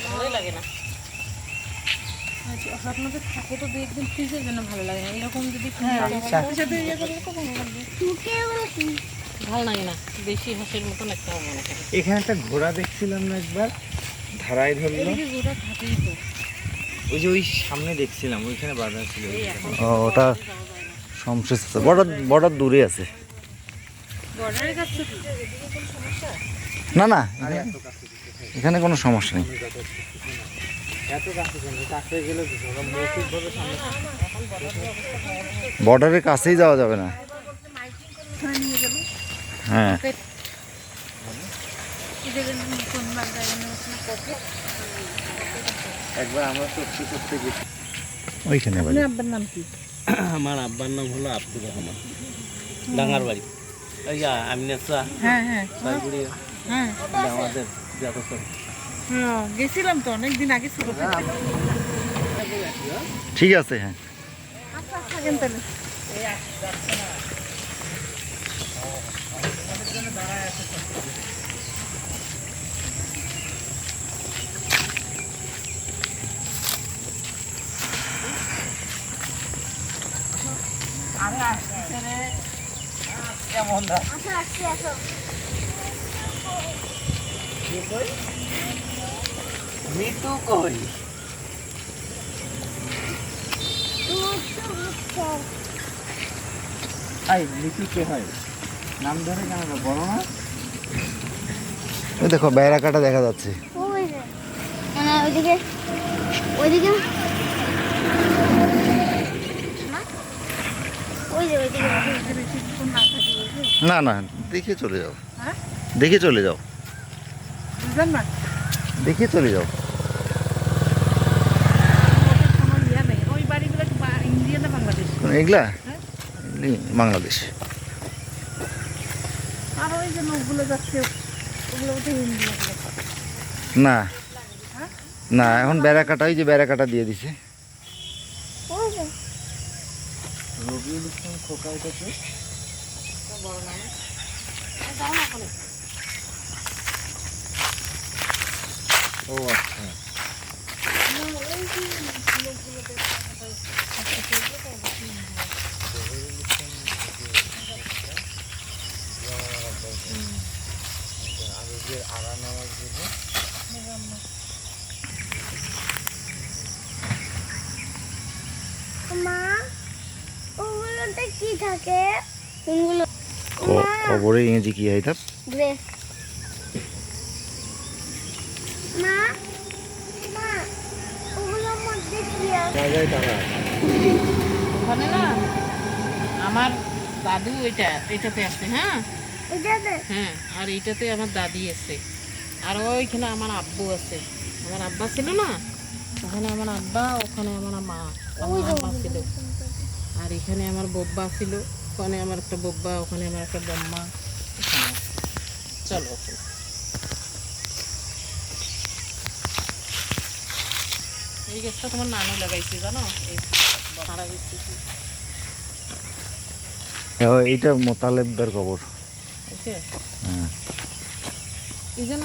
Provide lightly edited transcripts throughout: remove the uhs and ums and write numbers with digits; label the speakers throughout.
Speaker 1: ভালোই লাগে না। আপনাদের থাকে তো 2-1 দিন ফ্রিজের জন্য ভালো লাগে না, এরকম যদি ভালো লাগে না। দেশি হাঁসের মতন একটা মনে করে।
Speaker 2: এখানে একটা ঘোড়া দেখছিলাম না একবার, ধারায় ধরলো।
Speaker 1: ঘোড়া থাকেই তো,
Speaker 2: ওই যে ওই সামনে দেখছিলাম, ওইখানে বাধা ছিল।
Speaker 3: ও ওটা সমস্যা, বর্ডার দূরে আছে।
Speaker 1: বর্ডারের কাছে কি
Speaker 3: না না, এখানে কোনো সমস্যা নেই। বর্ডারের কাছেই যাওয়া যাবে না। হ্যাঁ
Speaker 2: একবার আমরা সত্যি করতে গেছি
Speaker 3: ওইখানে।
Speaker 1: আব্বার নাম কি?
Speaker 4: আমার আব্বার নাম হলো আব্দুর রহমান, ডাঙ্গার বাড়ি। ওই আমিনাসা
Speaker 1: হ্যাঁ হ্যাঁ
Speaker 4: হ্যাঁ, আমাদের যত
Speaker 1: গেছিলাম তো অনেকদিন আগে ছিল।
Speaker 3: ঠিক আছে। হ্যাঁ
Speaker 1: আচ্ছা থাকেন তাহলে।
Speaker 4: মৃত্যু কই
Speaker 2: লিচু কে হয় নাম ধরে কেন বড় না?
Speaker 3: ওই দেখো বেড়া কাটা দেখা যাচ্ছে। না না, দেখে চলে যাও, দেখে চলে যাও, দেখে চলে যাও। এগুলা বাংলাদেশ।
Speaker 1: আর ওই যে লোকগুলো যাচ্ছে ওগুলো
Speaker 3: না না, এখন বেড়া কাটা, ওই যে বেড়া কাটা দিয়ে দিছে।
Speaker 2: রবিউল ইসলাম খোকা এটা কি? ও আচ্ছা,
Speaker 5: কি থাকে কোনগুলো?
Speaker 3: খবরে ইংরেজি কি হয় তার?
Speaker 5: ড্রেস। মা মা ওগুলোর মধ্যে কি আছে?
Speaker 1: ওখানে না আমার দাদু এটাতে আছে। হ্যাঁ
Speaker 5: এটাতে?
Speaker 1: হ্যাঁ, আর এইটাতে আমার দাদি আছে, আর ওইখানে আমার আব্বু আছে। আমার আব্বা ছিল না, ওখানে আমার আব্বা, ওখানে আমার মা, আমার আম্মা ছিল। আর এখানে আমার বব্বা ছিল, ওখানে আমার একটা বব্বা, ওখানে আমার একটা বম্মা। চলো এই গাছটা তোমার নানু লাগাইছে জানো, এই সারা গাছটা।
Speaker 3: এইটা মোতালেবদার কবর। হ্যাঁ,
Speaker 1: এই জন্য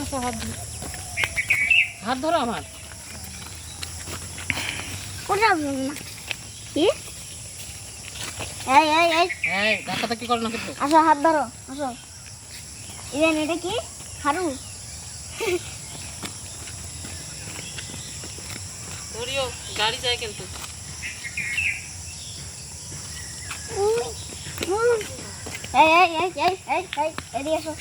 Speaker 1: হাত ধরো আমার।
Speaker 5: কোথাও না কি? এই
Speaker 1: ধাক্কাধাক্কি করো না কিন্তু।
Speaker 5: আসো, হাত ধরো, আসো। এটা কি? হারু?
Speaker 1: ধরিও, গাড়ি যায় কিন্তু।
Speaker 5: এদিকে আসো।